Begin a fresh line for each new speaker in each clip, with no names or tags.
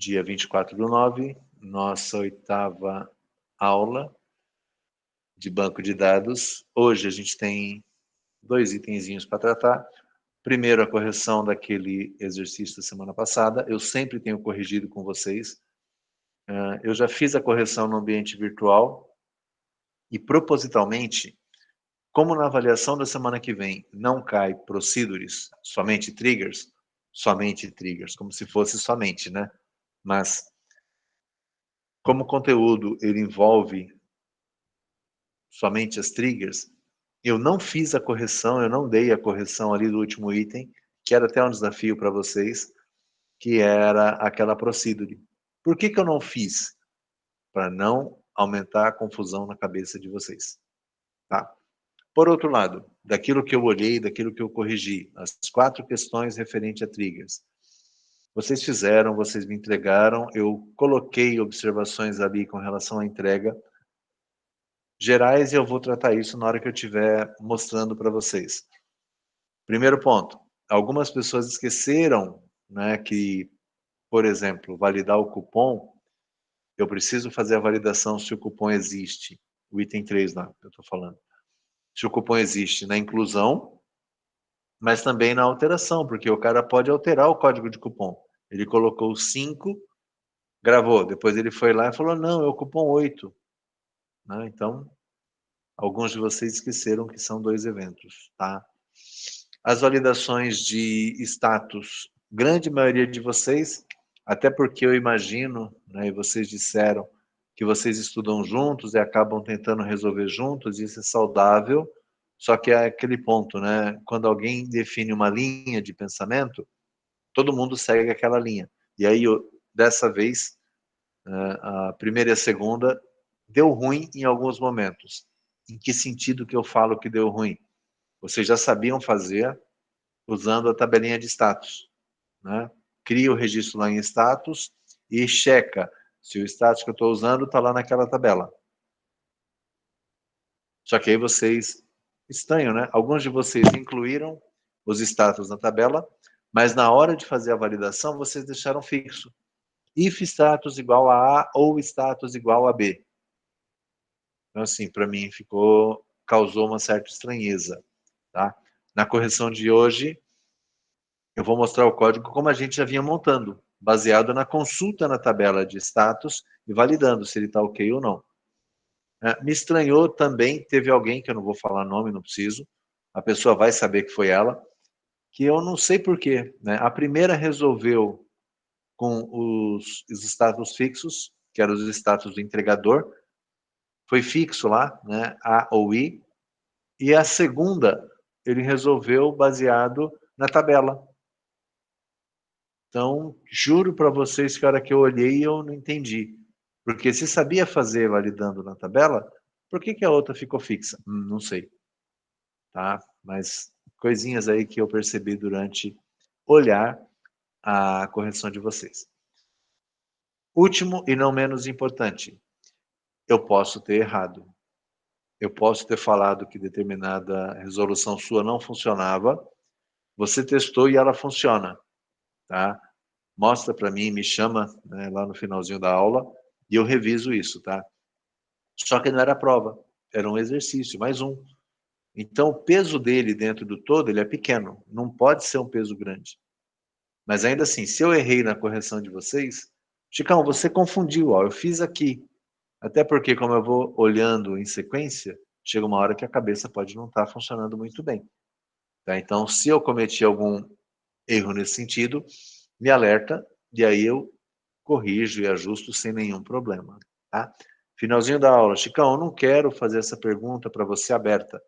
dia 24/9, nossa 8ª aula de banco de dados. Hoje a gente tem 2 itenzinhos para tratar. Primeiro, a correção daquele exercício da semana passada. Eu sempre tenho corrigido com vocês. Eu já fiz a correção no ambiente virtual e, propositalmente, como na avaliação da semana que vem não cai procedures, somente triggers, como se fosse somente, né? Mas, como o conteúdo ele envolve somente as triggers, eu não fiz a correção, eu não dei a correção ali do último item, que era até um desafio para vocês, que era aquela procedure. Por que eu não fiz? Para não aumentar a confusão na cabeça de vocês, tá? Por outro lado, daquilo que eu olhei, daquilo que eu corrigi, as 4 questões referentes a triggers. Vocês fizeram, vocês me entregaram, eu coloquei observações ali com relação à entrega gerais e eu vou tratar isso na hora que eu estiver mostrando para vocês. Primeiro ponto, algumas pessoas esqueceram, né, que, por exemplo, validar o cupom, eu preciso fazer a validação se o cupom existe. O item 3 lá, eu estou falando. Se o cupom existe na inclusão, mas também na alteração, porque o cara pode alterar o código de cupom. Ele colocou 5, gravou, depois ele foi lá e falou, não, é o cupom 8. Né? Então, alguns de vocês esqueceram que são 2 eventos, tá? As validações de status, grande maioria de vocês, até porque eu imagino, né, e vocês disseram que vocês estudam juntos e acabam tentando resolver juntos, isso é saudável, só que é aquele ponto, né? Quando alguém define uma linha de pensamento, todo mundo segue aquela linha. E aí, dessa vez, a primeira e a segunda, deu ruim em alguns momentos. Em que sentido que eu falo que deu ruim? Vocês já sabiam fazer usando a tabelinha de status, né? Cria o registro lá em status e checa se o status que eu estou usando está lá naquela tabela. Só que aí vocês, estranho, né? Alguns de vocês incluíram os status na tabela, mas na hora de fazer a validação, vocês deixaram fixo. If status igual a A ou status igual a B. Então, assim, para mim causou uma certa estranheza, tá? Na correção de hoje, eu vou mostrar o código como a gente já vinha montando, baseado na consulta na tabela de status e validando se ele está ok ou não. Me estranhou também, teve alguém, que eu não vou falar nome, não preciso, a pessoa vai saber que foi ela, que eu não sei porquê, né? A primeira resolveu com os status fixos, que eram os status do entregador, foi fixo lá, né? A ou I, e a segunda ele resolveu baseado na tabela. Então, juro para vocês que a hora que eu olhei eu não entendi. Porque se sabia fazer validando na tabela, por que a outra ficou fixa? Não sei. Tá? Mas coisinhas aí que eu percebi durante olhar a correção de vocês. Último e não menos importante, eu posso ter errado. Eu posso ter falado que determinada resolução sua não funcionava, você testou e ela funciona, tá? Mostra para mim, me chama, né, lá no finalzinho da aula e eu reviso isso, tá? Só que não era prova, era um exercício, mais um. Então o peso dele dentro do todo, ele é pequeno, não pode ser um peso grande. Mas ainda assim, se eu errei na correção de vocês, Chicão, você confundiu, ó, eu fiz aqui. Até porque, como eu vou olhando em sequência, chega uma hora que a cabeça pode não estar funcionando muito bem. Tá? Então, se eu cometi algum erro nesse sentido, me alerta, e aí eu corrijo e ajusto sem nenhum problema. Tá? Finalzinho da aula. Chicão, eu não quero fazer essa pergunta para você aberta.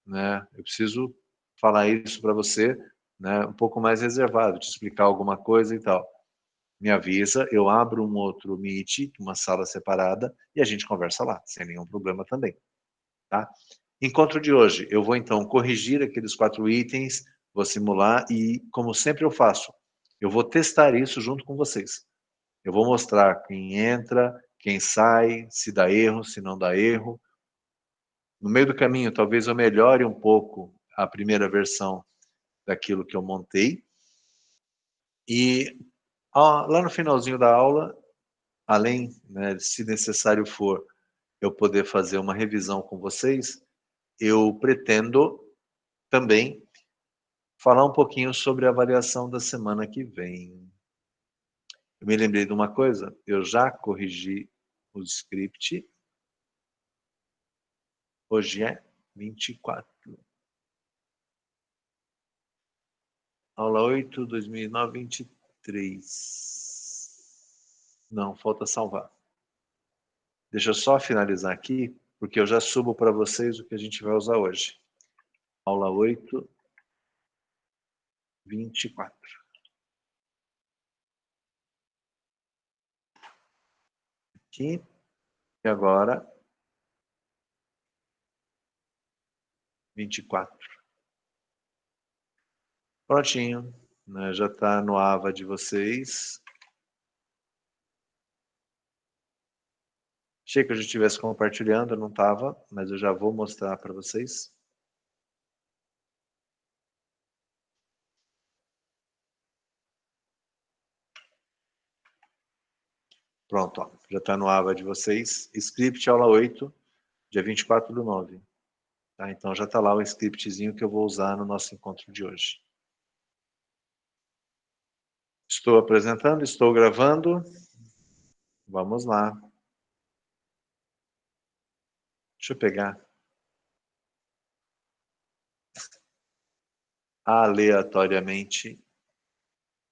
Né? Eu preciso falar isso para você, né, um pouco mais reservado, te explicar alguma coisa e tal. Me avisa, eu abro um outro Meet, uma sala separada, e a gente conversa lá, sem nenhum problema também. Tá? Encontro de hoje, eu vou então corrigir aqueles 4 itens, vou simular e, como sempre eu faço, eu vou testar isso junto com vocês. Eu vou mostrar quem entra, quem sai, se dá erro, se não dá erro. No meio do caminho, talvez eu melhore um pouco a primeira versão daquilo que eu montei. E Lá no finalzinho da aula, além, né, se necessário for, eu poder fazer uma revisão com vocês, eu pretendo também falar um pouquinho sobre a avaliação da semana que vem. Eu me lembrei de uma coisa, eu já corrigi o script. Hoje é 24. Aula 8, 2009, 23. Não, falta salvar. Deixa eu só finalizar aqui, porque eu já subo para vocês o que a gente vai usar hoje. Aula 8, 24. Aqui. E agora, 24. Prontinho. Né? Já está no AVA de vocês. Achei que eu já estivesse compartilhando, não estava, mas eu já vou mostrar para vocês. Pronto, ó, já está no AVA de vocês. Script aula 8, dia 24/9. Tá? Então já está lá o scriptzinho que eu vou usar no nosso encontro de hoje. Estou apresentando, estou gravando. Vamos lá. Deixa eu pegar. Aleatoriamente.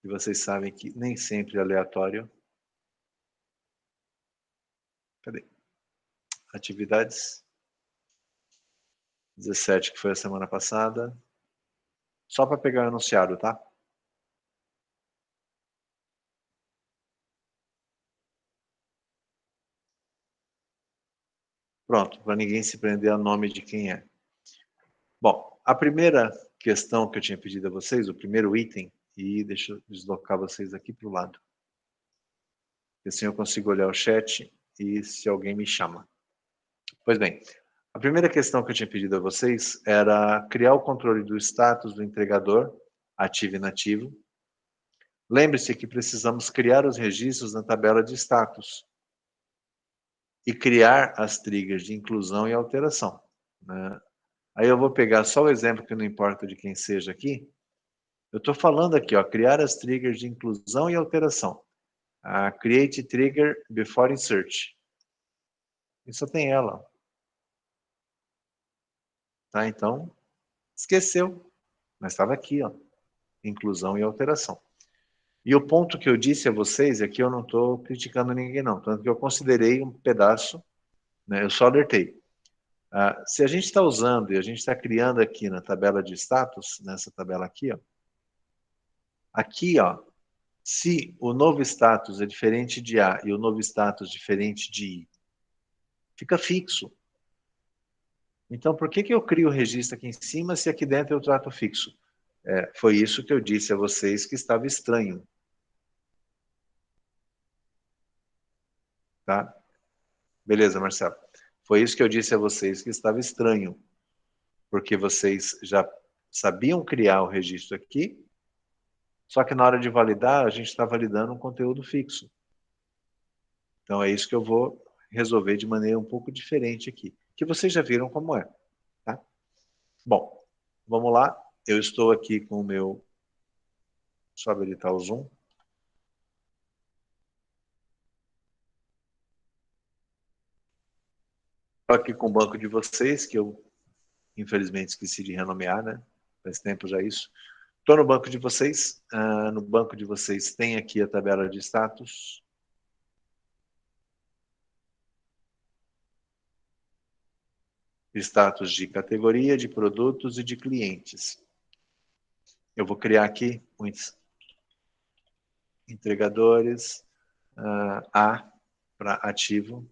E vocês sabem que nem sempre é aleatório. Cadê? Atividades. 17, que foi a semana passada. Só para pegar o enunciado, tá? Pronto, para ninguém se prender a nome de quem é. Bom, a primeira questão que eu tinha pedido a vocês, o primeiro item, e deixa eu deslocar vocês aqui para o lado. Assim eu consigo olhar o chat e se alguém me chama. Pois bem, a primeira questão que eu tinha pedido a vocês era criar o controle do status do entregador, ativo e inativo. Lembre-se que precisamos criar os registros na tabela de status e criar as triggers de inclusão e alteração. Né? Aí eu vou pegar só o exemplo que não importa de quem seja aqui. Eu estou falando aqui, ó, criar as triggers de inclusão e alteração. Create trigger before insert. E só tem ela. Tá? Então, esqueceu. Mas estava aqui, ó, inclusão e alteração. E o ponto que eu disse a vocês é que eu não estou criticando ninguém, não. Tanto que eu considerei um pedaço, né, eu só alertei. Se a gente está usando e a gente está criando aqui na tabela de status, nessa tabela aqui, ó, se o novo status é diferente de A e o novo status diferente de I, fica fixo. Então, por que eu crio o registro aqui em cima se aqui dentro eu trato fixo? Foi isso que eu disse a vocês que estava estranho. Tá? Beleza, Marcelo. Foi isso que eu disse a vocês que estava estranho. Porque vocês já sabiam criar o registro aqui, só que na hora de validar, a gente está validando um conteúdo fixo. Então é isso que eu vou resolver de maneira um pouco diferente aqui. Que vocês já viram como é. Tá? Bom, vamos lá. Eu estou aqui com o meu... Só habilitar o Zoom. Estou aqui com o banco de vocês, que eu infelizmente esqueci de renomear, né? Faz tempo já isso. Estou no banco de vocês. No banco de vocês tem aqui a tabela de status. Status de categoria, de produtos e de clientes. Eu vou criar aqui muitos entregadores, A para ativo.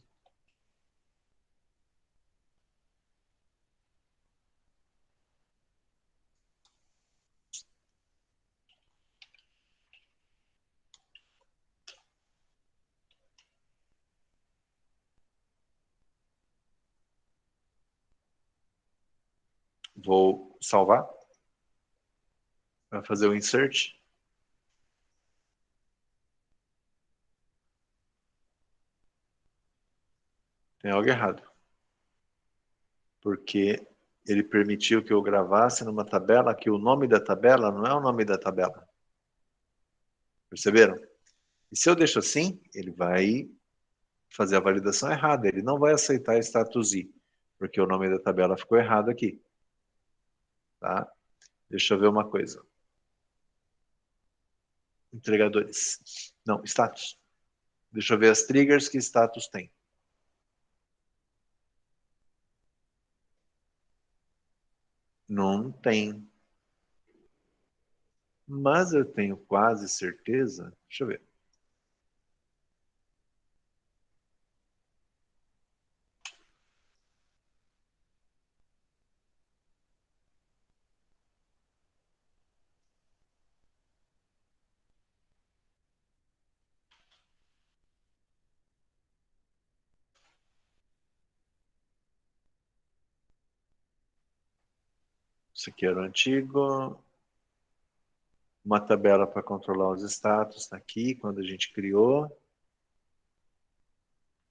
Vou salvar para fazer o insert. Tem algo errado. Porque ele permitiu que eu gravasse numa tabela que o nome da tabela não é o nome da tabela. Perceberam? E se eu deixo assim, ele vai fazer a validação errada. Ele não vai aceitar status I, porque o nome da tabela ficou errado aqui. Tá? Deixa eu ver uma coisa. Entregadores. Não, status. Deixa eu ver as triggers que status tem. Não tem. Mas eu tenho quase certeza. Deixa eu ver. Isso aqui era o antigo. Uma tabela para controlar os status está aqui, quando a gente criou.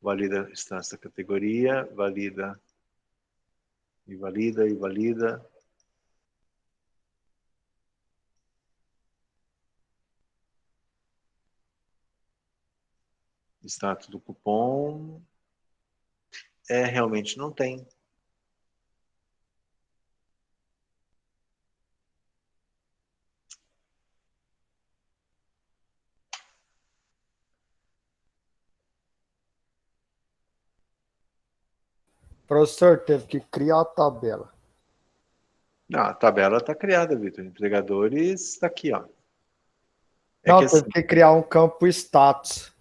Valida a instância da categoria, valida e valida e valida. Status do cupom. Realmente não tem.
O professor teve que criar a tabela.
Não, a tabela está criada, Vitor. Entregadores está aqui, ó. É que
Não, teve
assim,
que criar um campo status.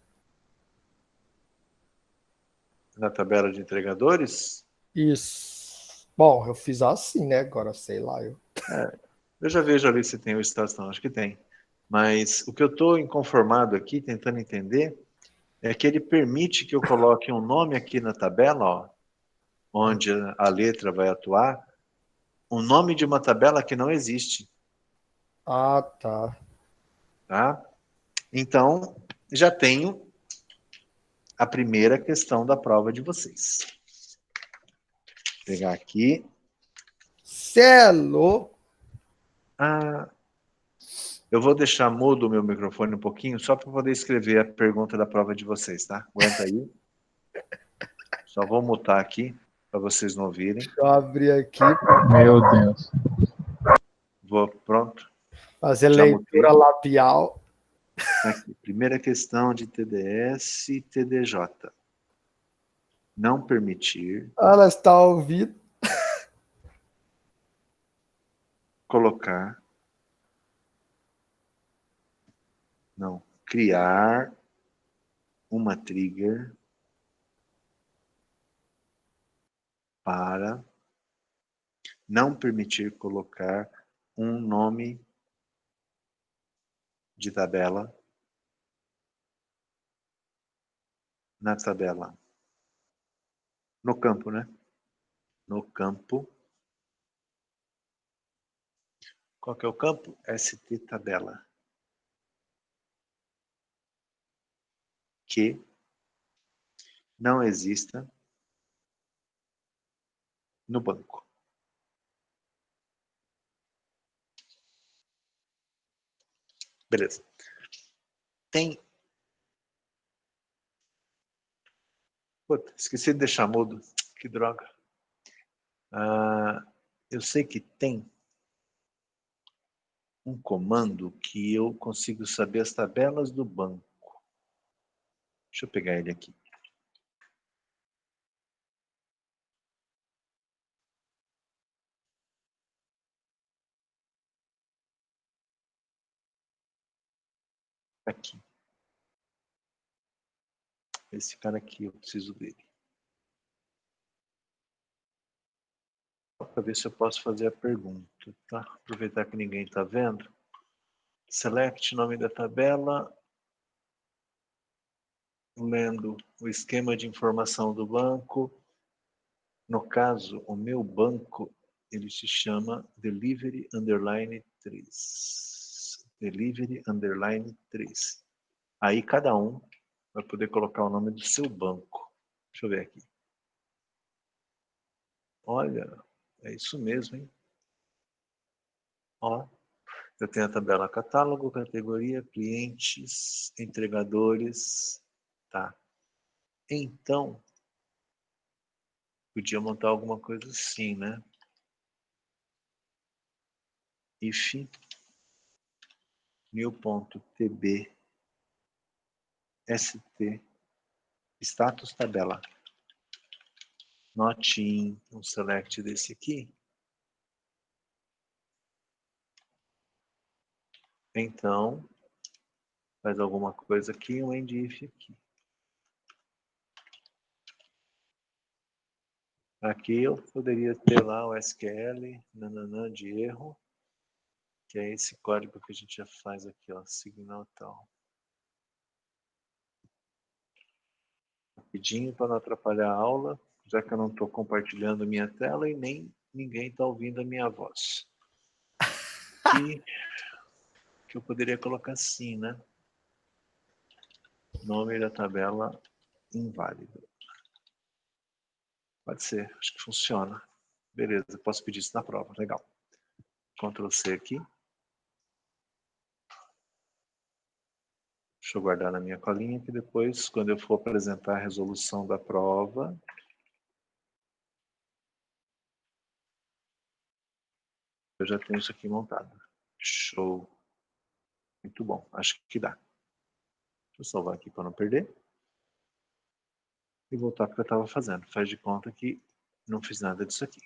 na tabela de entregadores,
Isso. Bom, eu fiz assim, né? Agora sei lá.
eu já vejo ali se tem o status, não, acho que tem. Mas o que eu estou inconformado aqui, tentando entender, é que ele permite que eu coloque um nome aqui na tabela, ó, onde a letra vai atuar, um nome de uma tabela que não existe,
Ah, tá.
tá? Então, já tenho a primeira questão da prova de vocês. Vou pegar aqui.
Cê é louco.
Ah, eu vou deixar mudo o meu microfone um pouquinho, só para poder escrever a pergunta da prova de vocês, tá? Aguenta aí. Só vou mutar aqui, para vocês não ouvirem.
Deixa eu abrir aqui.
Meu Deus.
Pronto,
Fazer
já
leitura
mutei.
labial.
Aqui, primeira questão de TDS e TDJ. Não permitir
Ela está ouvindo.
colocar, não, criar uma trigger para não permitir colocar um nome de tabela na tabela. No campo, né? No campo. Qual que é o campo? ST tabela. Que não exista no banco. Beleza. Tem. Puta, esqueci de deixar mudo. Que droga. Eu sei que tem um comando que eu consigo saber as tabelas do banco. Deixa eu pegar ele aqui. Aqui. Esse cara aqui, eu preciso dele. Para ver se eu posso fazer a pergunta, tá? Aproveitar que ninguém está vendo. Select nome da tabela. Lendo o esquema de informação do banco. No caso, o meu banco, ele se chama Delivery Underline 3. Delivery Underline 3. Aí cada um vai poder colocar o nome do seu banco. Deixa eu ver aqui. Olha, é isso mesmo, hein? Ó, eu tenho a tabela catálogo, categoria, clientes, entregadores. Tá. Então, podia montar alguma coisa assim, né? If new.tb st status tabela. Not in um select desse aqui. Então, faz alguma coisa aqui, um end if aqui. Aqui eu poderia ter lá o SQL, nananã, de erro, que é esse código que a gente já faz aqui, ó, signal tal. Rapidinho para não atrapalhar a aula, já que eu não estou compartilhando minha tela e nem ninguém está ouvindo a minha voz. E que eu poderia colocar assim, né? Nome da tabela inválido. Pode ser, acho que funciona. Beleza, posso pedir isso na prova, legal. Ctrl C aqui. Deixa eu guardar na minha colinha, que depois, quando eu for apresentar a resolução da prova, eu já tenho isso aqui montado. Show. Muito bom, acho que dá. Deixa eu salvar aqui para não perder. E voltar para o que eu estava fazendo. Faz de conta que não fiz nada disso aqui.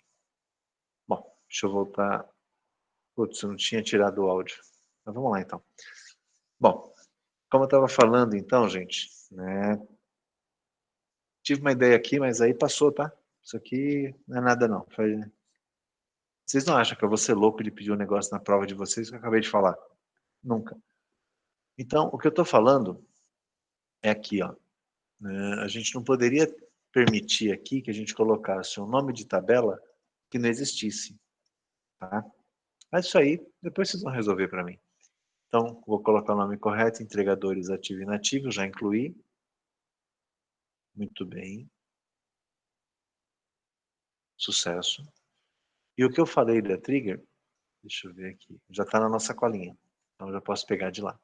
Bom, deixa eu voltar. Putz, eu não tinha tirado o áudio. Mas vamos lá, então. Bom, como eu estava falando, então, gente, né? Tive uma ideia aqui, mas aí passou, tá? Isso aqui não é nada, não. Vocês não acham que eu vou ser louco de pedir um negócio na prova de vocês que eu acabei de falar? Nunca. Então, o que eu estou falando é aqui, ó. A gente não poderia permitir aqui que a gente colocasse um nome de tabela que não existisse, tá? Mas isso aí, depois vocês vão resolver para mim. Então, vou colocar o nome correto, entregadores ativo e inativo, já incluí. Muito bem. Sucesso. E o que eu falei da trigger, deixa eu ver aqui, já está na nossa colinha. Então, eu já posso pegar de lá.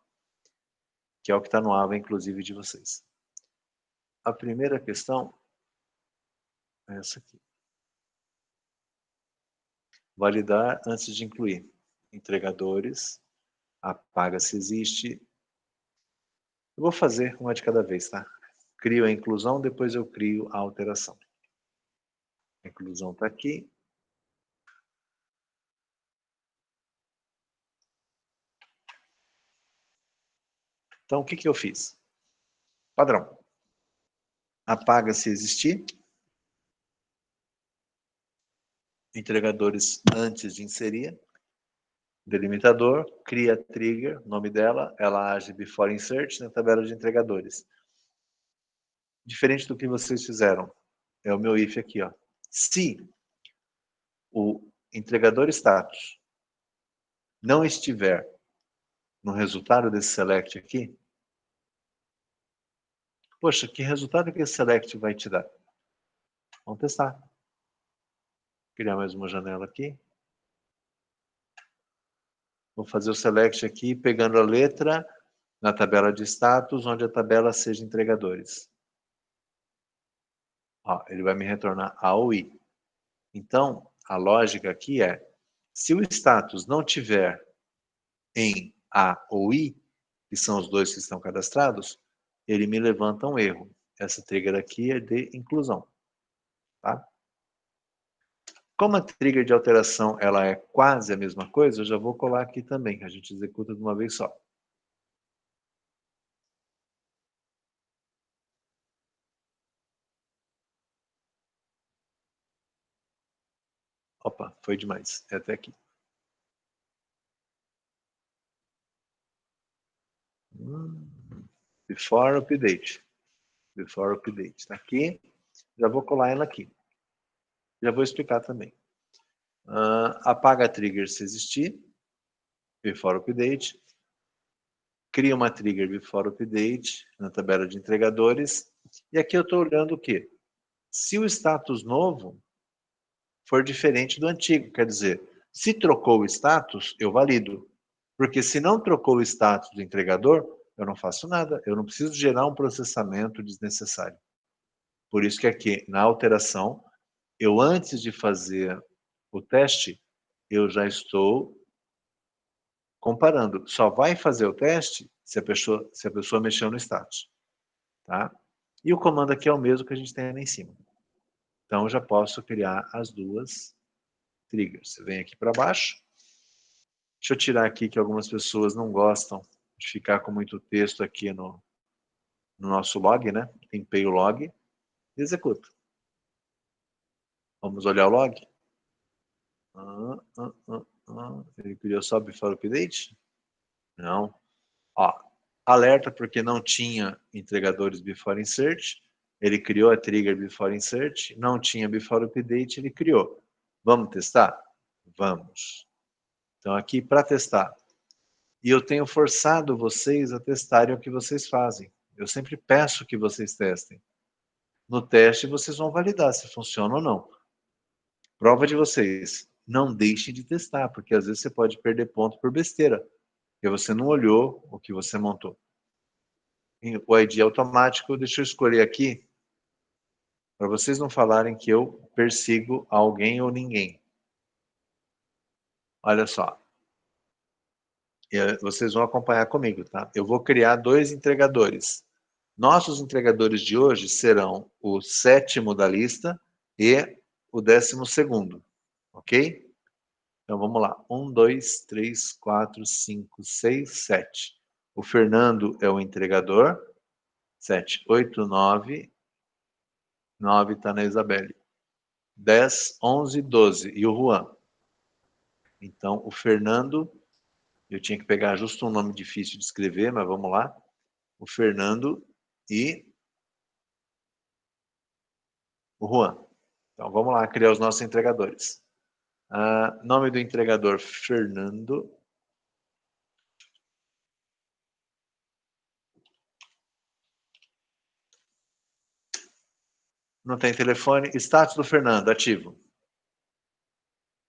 Que é o que está no AVA, inclusive, de vocês. A primeira questão é essa aqui. Validar antes de incluir. Entregadores, apaga se existe. Eu vou fazer uma de cada vez, tá? Crio a inclusão, depois eu crio a alteração. A inclusão está aqui. Então, o que, que eu fiz? Padrão. Apaga se existir. Entregadores antes de inserir. Delimitador, cria trigger, nome dela, ela age before insert na tabela de entregadores. Diferente do que vocês fizeram, é o meu if aqui, ó. Se o entregador status não estiver no resultado desse select aqui, poxa, que resultado que esse select vai te dar? Vamos testar. Criar mais uma janela aqui. Vou fazer o select aqui, pegando a letra na tabela de status, onde a tabela seja entregadores. Ó, ele vai me retornar A ou I. Então, a lógica aqui é, se o status não tiver em A ou I, que são os dois que estão cadastrados, ele me levanta um erro. Essa trigger aqui é de inclusão. Tá? Como a trigger de alteração ela é quase a mesma coisa, eu já vou colar aqui também, que a gente executa de uma vez só. Opa, foi demais. É até aqui. Before update. Before update. Está aqui. Já vou colar ela aqui. Já vou explicar também. Apaga a trigger se existir. Before update. Cria uma trigger before update na tabela de entregadores. E aqui eu estou olhando o quê? Se o status novo for diferente do antigo. Quer dizer, se trocou o status, eu valido. Porque se não trocou o status do entregador, eu não faço nada. Eu não preciso gerar um processamento desnecessário. Por isso que aqui, na alteração, eu antes de fazer o teste, eu já estou comparando. Só vai fazer o teste se a pessoa mexeu no status. Tá? E o comando aqui é o mesmo que a gente tem ali em cima. Então, eu já posso criar as duas triggers. Você vem aqui para baixo. Deixa eu tirar aqui que algumas pessoas não gostam de ficar com muito texto aqui no nosso log, né? Limpei o log e executo. Vamos olhar o log. Ele criou só before update? Não. Ó, alerta porque não tinha entregadores before insert. Ele criou a trigger before insert. Não tinha before update, ele criou. Vamos testar? Vamos. Então aqui para testar. E eu tenho forçado vocês a testarem o que vocês fazem. Eu sempre peço que vocês testem. No teste vocês vão validar se funciona ou não. Prova de vocês. Não deixem de testar, porque às vezes você pode perder ponto por besteira, porque você não olhou o que você montou. O ID automático, deixa eu escolher aqui, para vocês não falarem que eu persigo alguém ou ninguém. Olha só. Vocês vão acompanhar comigo, tá? Eu vou criar 2 entregadores. Nossos entregadores de hoje serão o 7º da lista e o 12º, ok? Então vamos lá. 1, 2, 3, 4, 5, 6, 7. O Fernando é o entregador. 7, 8, 9. 9 está na Isabelle. 10, 11, 12. E o Juan. Então o Fernando, eu tinha que pegar justo um nome difícil de escrever, mas vamos lá. O Fernando e o Juan. Então vamos lá criar os nossos entregadores. Nome do entregador, Fernando. Não tem telefone. Status do Fernando, ativo.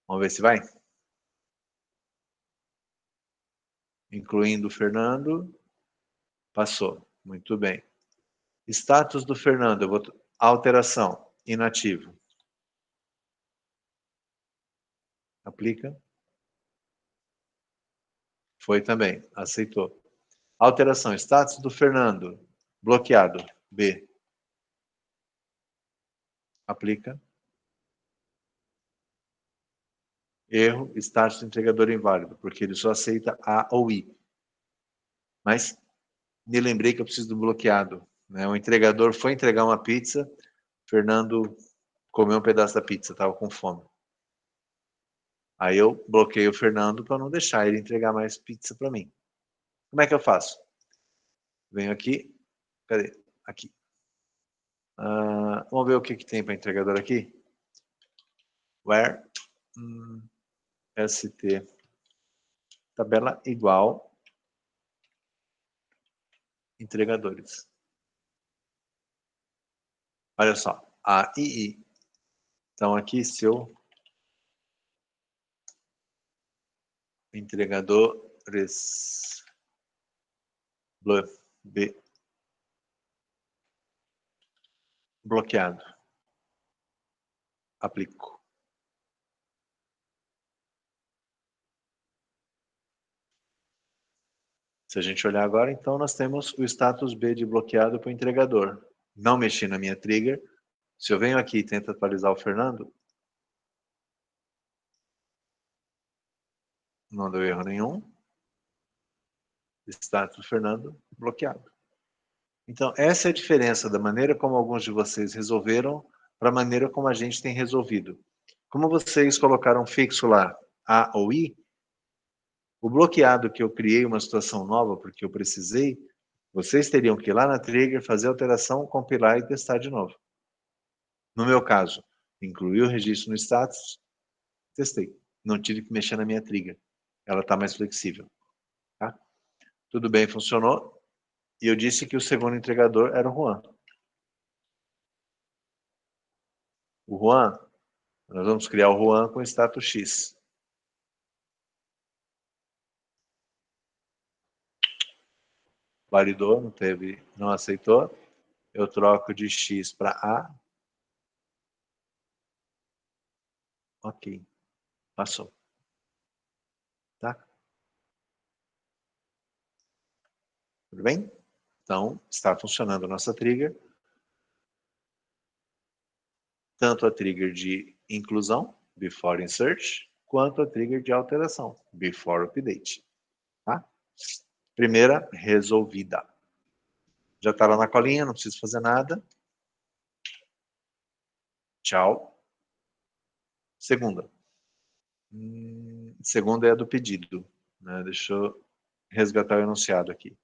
Vamos ver se vai. Incluindo o Fernando. Passou. Muito bem. Status do Fernando. Eu vou... Alteração. Inativo. Aplica. Foi também. Aceitou. Alteração. Status do Fernando. Bloqueado. B. Aplica. Erro. Status do entregador inválido, porque ele só aceita A ou I. Mas me lembrei que eu preciso do bloqueado. Né? O entregador foi entregar uma pizza. Fernando comeu um pedaço da pizza, estava com fome. Aí eu bloqueei o Fernando para não deixar ele entregar mais pizza para mim. Como é que eu faço? Venho aqui. Cadê? Aqui. Vamos ver o que tem para entregador aqui. Where st tabela igual entregadores. Olha só. AII. Então aqui seu entregadores B bloqueado. Aplico. Se a gente olhar agora, então nós temos o status B de bloqueado para o entregador. Não mexi na minha trigger. Se eu venho aqui e tento atualizar o Fernando, não deu erro nenhum. Status do Fernando bloqueado. Então, essa é a diferença da maneira como alguns de vocês resolveram para a maneira como a gente tem resolvido. Como vocês colocaram fixo lá A ou I, o bloqueado que eu criei uma situação nova porque eu precisei, vocês teriam que ir lá na trigger, fazer a alteração, compilar e testar de novo. No meu caso, incluí o registro no status, testei. Não tive que mexer na minha trigger. Ela está mais flexível. Tá? Tudo bem, funcionou. E eu disse que o segundo entregador era o Juan. O Juan Nós vamos criar o Juan com status X. Validou, não aceitou. Eu troco de X para A. Ok, passou. Tá? Tudo bem? Então, está funcionando a nossa trigger. Tanto a trigger de inclusão, before insert, quanto a trigger de alteração, before update. Tá? Primeira, resolvida. Já está lá na colinha, não preciso fazer nada. Tchau. Segunda. Segunda é a do pedido. Né? Deixa eu resgatar o enunciado aqui.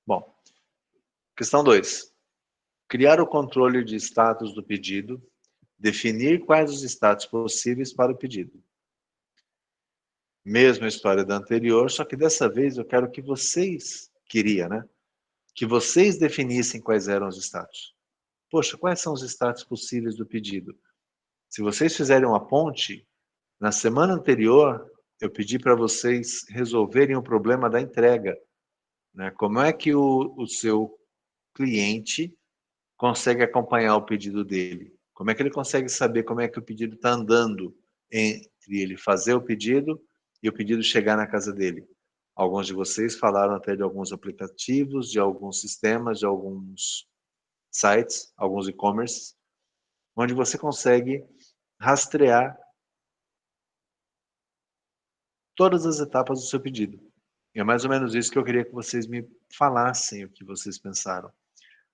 Bom, questão 2. Criar o controle de status do pedido, definir quais os status possíveis para o pedido. Mesma história da anterior, só que dessa vez eu quero que vocês, né? Que vocês definissem quais eram os status. Poxa, quais são os status possíveis do pedido? Se vocês fizerem uma ponte, na semana anterior eu pedi para vocês resolverem o problema da entrega. Né? Como é que o seu cliente consegue acompanhar o pedido dele? Como é que ele consegue saber como é que o pedido está andando entre ele fazer o pedido e o pedido chegar na casa dele? Alguns de vocês falaram até de alguns aplicativos, de alguns sistemas, de alguns sites, alguns e-commerce, onde você consegue rastrear todas as etapas do seu pedido. E é mais ou menos isso que eu queria que vocês me falassem o que vocês pensaram.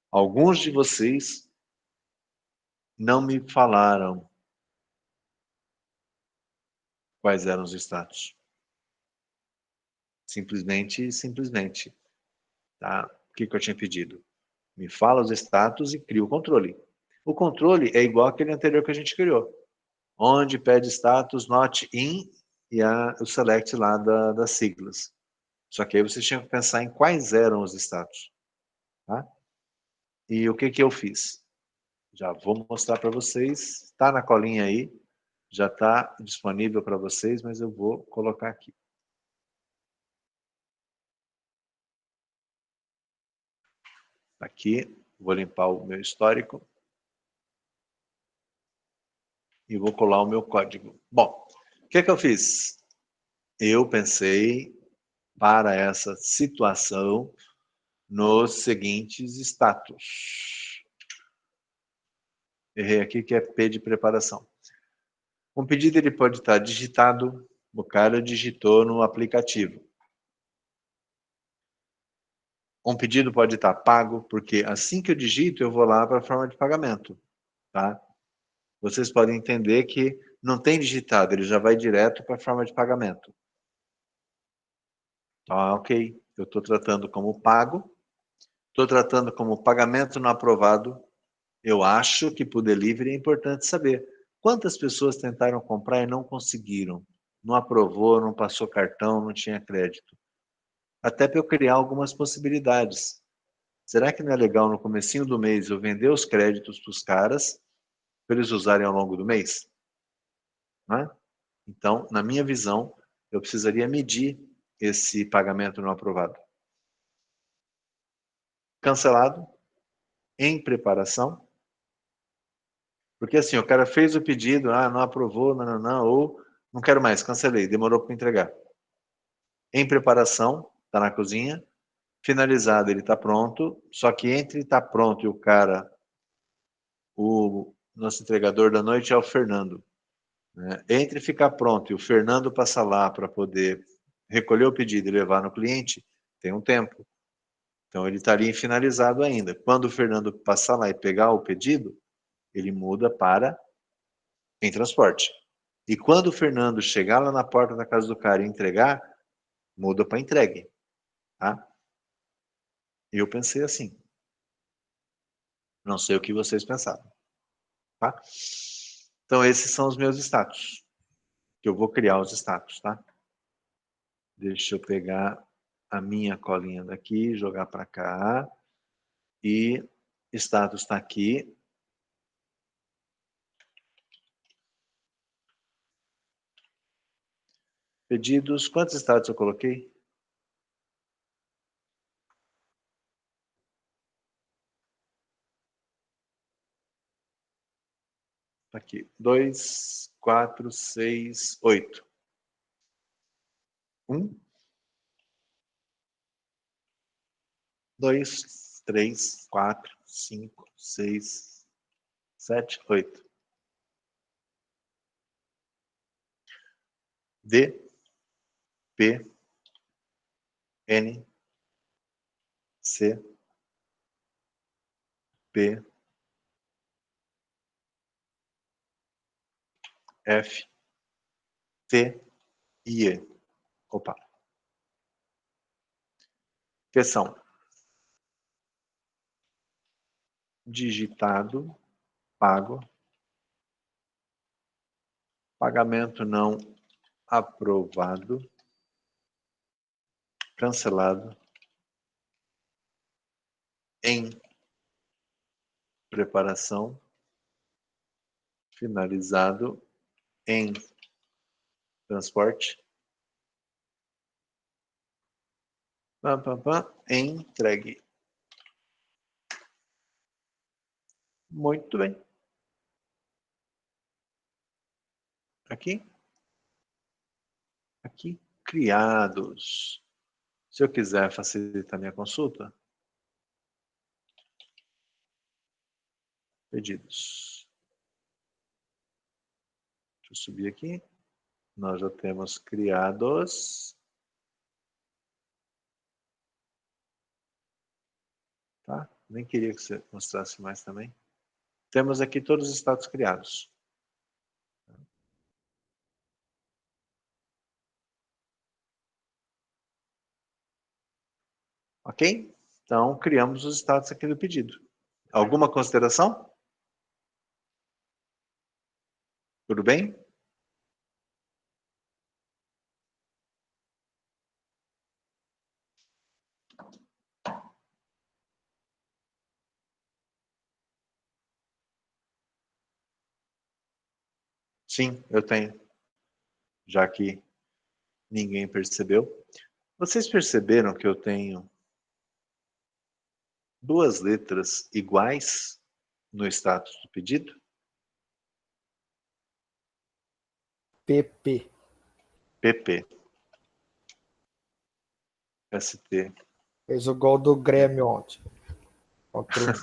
Alguns de vocês não me falaram quais eram os status. Simplesmente. Tá? O que eu tinha pedido? Me fala os status e cria o controle. O controle é igual aquele anterior que a gente criou. Onde pede status, not in e o select lá das siglas. Só que aí vocês tinham que pensar em quais eram os status. Tá? E o que eu fiz? Já vou mostrar para vocês. Está na colinha aí. Já está disponível para vocês, mas eu vou colocar aqui. Aqui, vou limpar o meu histórico. E vou colar o meu código. Bom, o que eu fiz? Eu pensei para essa situação nos seguintes status. Errei aqui que é P de preparação. Um pedido ele pode estar digitado, o cara digitou no aplicativo. Um pedido pode estar pago, porque assim que eu digito, eu vou lá para a forma de pagamento. Tá? Vocês podem entender que não tem digitado, ele já vai direto para a forma de pagamento. Tá, ok. Eu estou tratando como pago. Estou tratando como pagamento não aprovado. Eu acho que para o delivery é importante saber quantas pessoas tentaram comprar e não conseguiram. Não aprovou, não passou cartão, não tinha crédito. Até para eu criar algumas possibilidades. Será que não é legal no comecinho do mês eu vender os créditos para os caras, para eles usarem ao longo do mês? Né? Então, na minha visão, eu precisaria medir esse pagamento não aprovado. Cancelado, em preparação. Porque assim, o cara fez o pedido, não aprovou, não, ou não quero mais, cancelei, demorou para entregar. Em preparação, está na cozinha. Finalizado, ele está pronto. Só que entre estar pronto e o cara, o nosso entregador da noite é o Fernando. Né? Entre ficar pronto e o Fernando passar lá para poder recolher o pedido e levar no cliente, tem um tempo. Então ele estaria finalizado ainda. Quando o Fernando passar lá e pegar o pedido, ele muda para em transporte. E quando o Fernando chegar lá na porta da casa do cara e entregar, muda para entregue. Tá? Eu pensei assim. Não sei o que vocês pensaram. tá? Então, esses são os meus status, que eu vou criar os status, tá? Deixa eu pegar a minha colinha daqui, jogar para cá, e status está aqui. Pedidos, quantos status eu coloquei? Aqui, 2, 4, 6, 8. 1, 2, 3, 4, 5, 6, 7, 8. D, P, N, C, P, F, T e E. Opa. Questão. Digitado, pago. Pagamento não aprovado. Cancelado. Em preparação. Finalizado. Em transporte. Entregue. Muito bem. Aqui. Aqui. Criados. Se eu quiser facilitar minha consulta. Pedidos. Deixa eu subir aqui. Nós já temos criados. Tá? Nem queria que você mostrasse mais também. Temos aqui todos os status criados. Ok? Então, criamos os status aqui do pedido. Alguma consideração? Tudo bem? Sim, eu tenho. Já que ninguém percebeu. Vocês perceberam que eu tenho duas letras iguais no status do pedido?
PP.
PP. ST.
Fez o gol do Grêmio ontem. Contra o...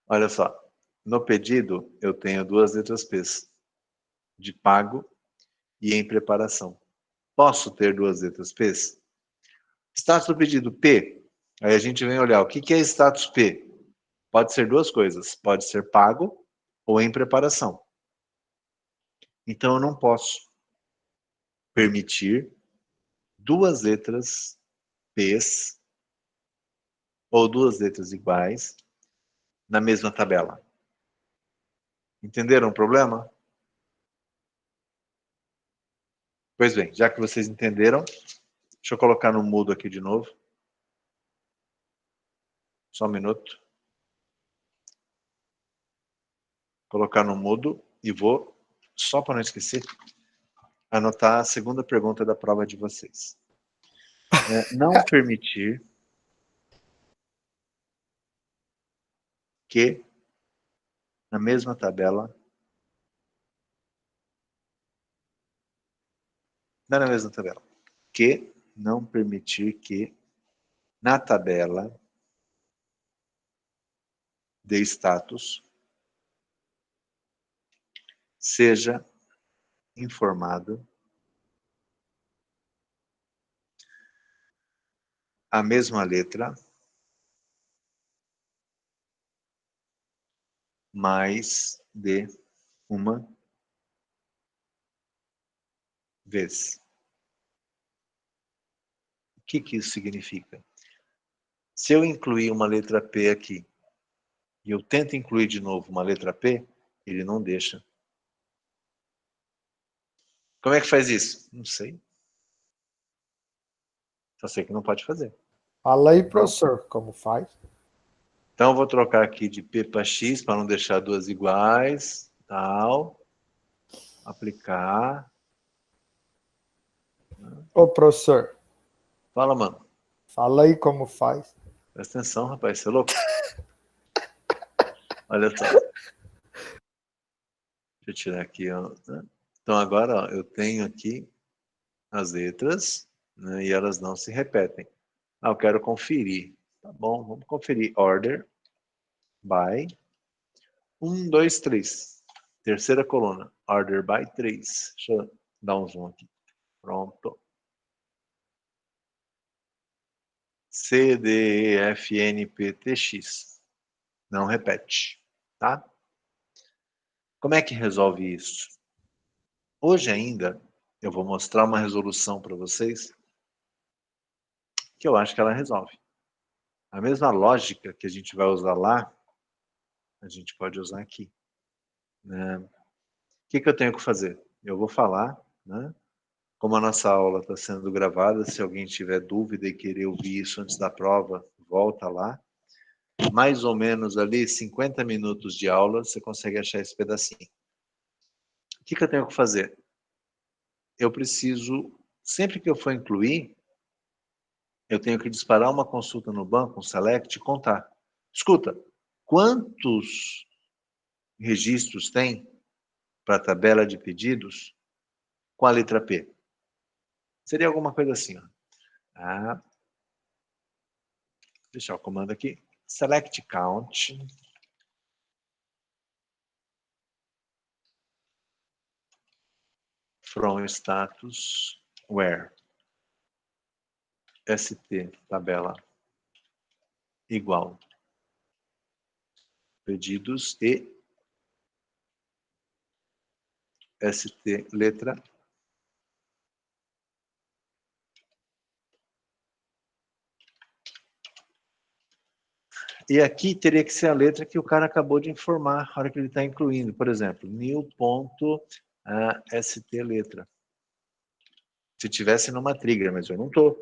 Olha só. No pedido, eu tenho duas letras P. De pago e em preparação. Posso ter duas letras P? Status do pedido P. Aí a gente vem olhar o que é status P. Pode ser duas coisas. Pode ser pago ou em preparação. Então eu não posso permitir duas letras P ou duas letras iguais na mesma tabela. Entenderam o problema? Pois bem, já que vocês entenderam, deixa eu colocar no mudo aqui de novo. Só um minuto. Colocar no mudo e vou, só para não esquecer, anotar a segunda pergunta da prova de vocês. Não permitir que na mesma tabela, não na mesma tabela, que não permitir que na tabela de status seja informado a mesma letra mais de uma vez. O que isso significa? Se eu incluir uma letra P aqui, e eu tento incluir de novo uma letra P, ele não deixa. Como é que faz isso? Não sei. Só sei que não pode fazer.
Fala aí, professor, como faz?
Então, eu vou trocar aqui de P para X, para não deixar duas iguais. Tal. Aplicar.
Ô, professor,
Fala, mano.
fala aí como faz.
Presta atenção, rapaz. Você é louco? Olha só. Deixa eu tirar aqui. Ó. Então, agora, ó, eu tenho aqui as letras, né, e elas não se repetem. Ah, eu quero conferir. Tá bom, vamos conferir. Order by 1, 2, 3. Terceira coluna. Order by 3. Deixa eu dar um zoom aqui. Pronto. C, D, E, F, N, P, T, X. Não repete, tá? Como é que resolve isso? Hoje ainda, eu vou mostrar uma resolução para vocês que eu acho que ela resolve. A mesma lógica que a gente vai usar lá, a gente pode usar aqui. Né? O que eu tenho que fazer? Eu vou falar, né? Como a nossa aula está sendo gravada, se alguém tiver dúvida e querer ouvir isso antes da prova, volta lá. Mais ou menos ali, 50 minutos de aula, você consegue achar esse pedacinho. O que eu tenho que fazer? Eu preciso, sempre que eu for incluir, eu tenho que disparar uma consulta no banco, um select, e contar. Escuta, quantos registros tem para a tabela de pedidos com a letra P? Seria alguma coisa assim, ó. Ah, deixar o comando aqui. Select count. From status where st tabela igual pedidos e st letra. E aqui teria que ser a letra que o cara acabou de informar, a hora que ele está incluindo. Por exemplo, new.st letra. Se tivesse numa trigger, mas eu não estou.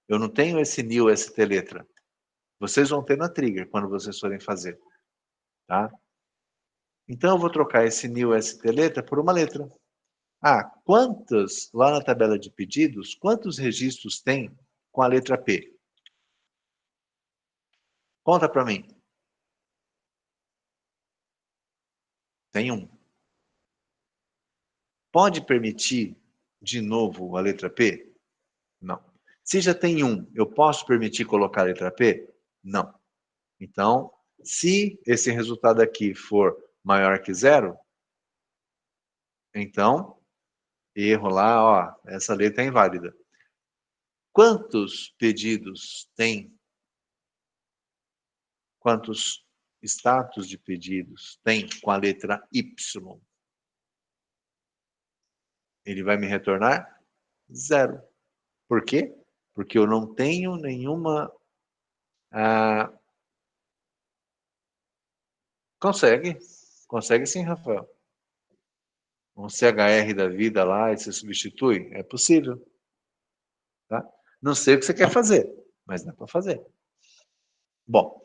Eu não tenho esse new st letra. Vocês vão ter na trigger quando vocês forem fazer. Tá? Então eu vou trocar esse new st letra por uma letra. Ah, quantos, lá na tabela de pedidos, quantos registros tem com a letra P? Conta para mim. Tem um. Pode permitir de novo a letra P? Não. Se já tem um, eu posso permitir colocar a letra P? Não. Então, se esse resultado aqui for maior que zero, então, erro lá, ó, essa letra é inválida. Quantos pedidos tem? Quantos status de pedidos tem com a letra Y? Ele vai me retornar zero. Por quê? Porque eu não tenho nenhuma... Consegue. Consegue sim, Rafael. Um CHR da vida lá e se substitui? É possível. Tá? Não sei o que você quer fazer, mas dá para fazer. Bom,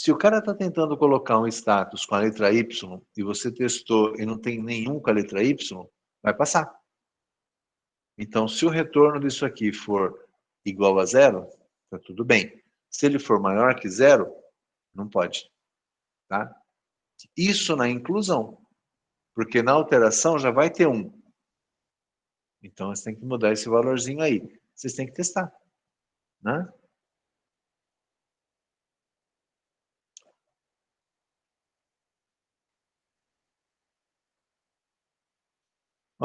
se o cara está tentando colocar um status com a letra Y e você testou e não tem nenhum com a letra Y, vai passar. Então, se o retorno disso aqui for igual a zero, está tudo bem. Se ele for maior que zero, não pode. Tá? Isso na inclusão, porque na alteração já vai ter um. Então, você tem que mudar esse valorzinho aí. Vocês têm que testar. Né?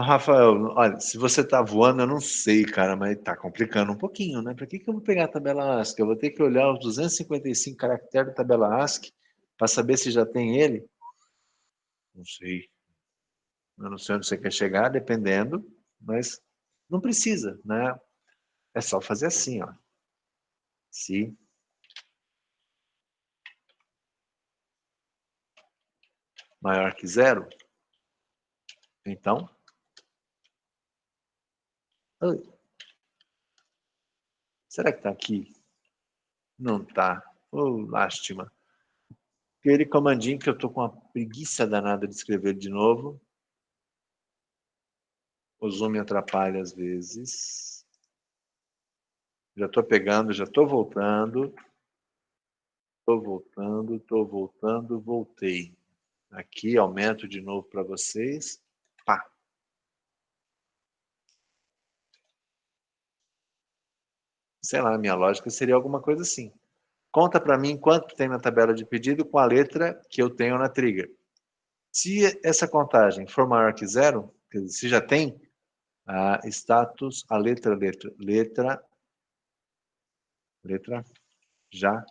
Rafael, olha, se você tá voando, eu não sei, cara, mas tá complicando um pouquinho, né? Para que eu vou pegar a tabela ASCII? Eu vou ter que olhar os 255 caracteres da tabela ASCII para saber se já tem ele? Não sei. Eu não sei onde você quer chegar, dependendo, mas não precisa, né? É só fazer assim, ó. Se maior que 0? Então, será que está aqui? Não está. Oh, lástima. Aquele comandinho que eu estou com uma preguiça danada de escrever de novo. O zoom me atrapalha às vezes. Já estou pegando, já estou voltando. Estou voltando, voltei. Aqui, aumento de novo para vocês. Pá. Sei lá, minha lógica seria alguma coisa assim. Conta para mim quanto tem na tabela de pedido com a letra que eu tenho na trigger. Se essa contagem for maior que 0, quer dizer, se já tem, status, a letra, já.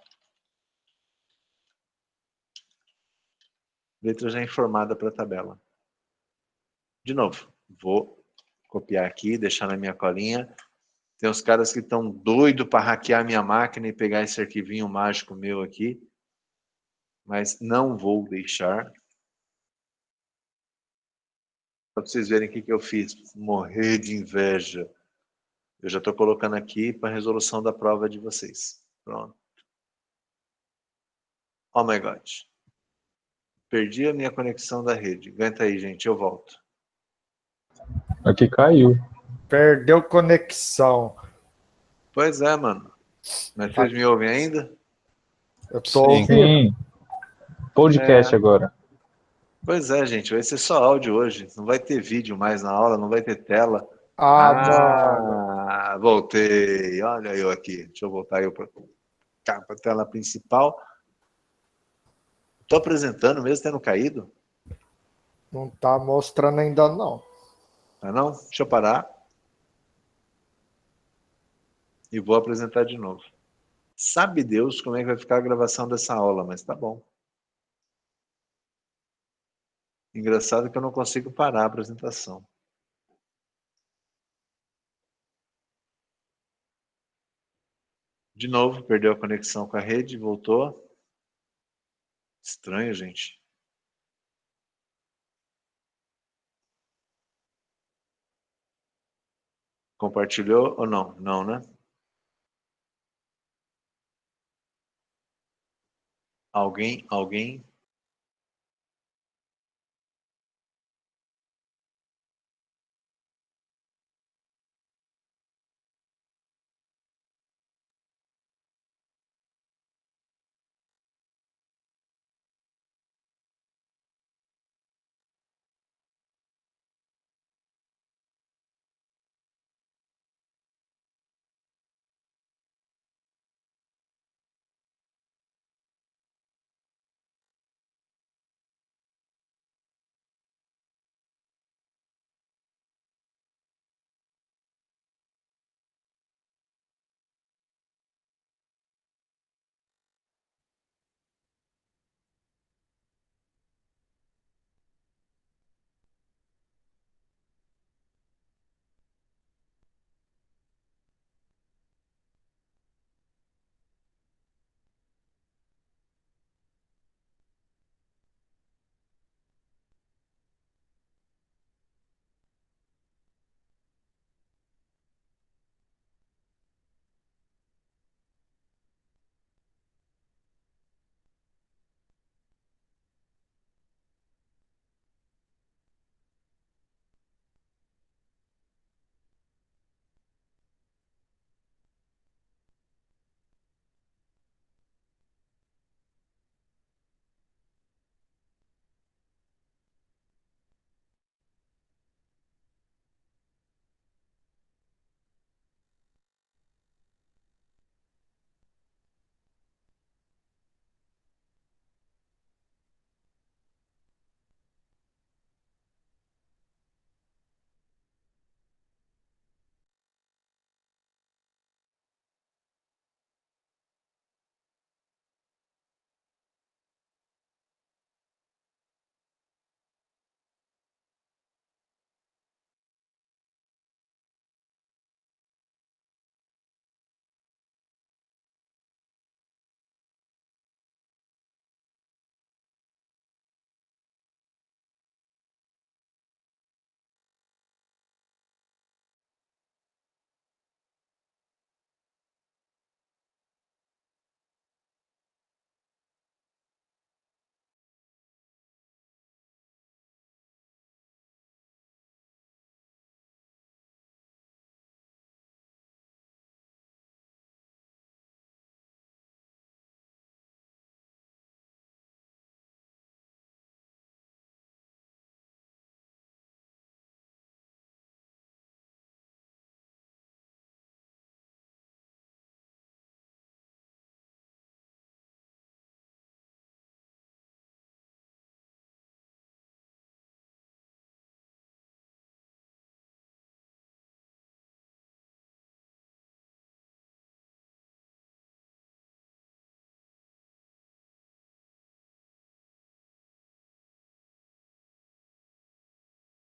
Letra já informada para a tabela. De novo, vou copiar aqui, deixar na minha colinha. Tem uns caras que estão doidos para hackear minha máquina e pegar esse arquivinho mágico meu aqui. Mas não vou deixar. Para vocês verem o que eu fiz. Morrer de inveja. Eu já estou colocando aqui para a resolução da prova de vocês. Pronto. Oh my God. Perdi a minha conexão da rede. Aguenta aí, gente. Eu volto.
Aqui caiu.
Perdeu conexão.
Pois é, mano. Mas vocês me ouvem ainda?
Eu tô ouvindo.
Sim. Podcast agora.
Pois é, gente. Vai ser só áudio hoje. Não vai ter vídeo mais na aula, não vai ter tela.
Mano.
Voltei. Olha eu aqui. Deixa eu voltar eu para a tela principal. Estou apresentando mesmo tendo caído?
Não tá mostrando ainda, não.
Tá não? Deixa eu parar. E vou apresentar de novo. Sabe Deus como é que vai ficar a gravação dessa aula, mas tá bom. Engraçado que eu não consigo parar a apresentação. De novo, perdeu a conexão com a rede, voltou. Estranho, gente. Compartilhou ou não? Não, né? Alguém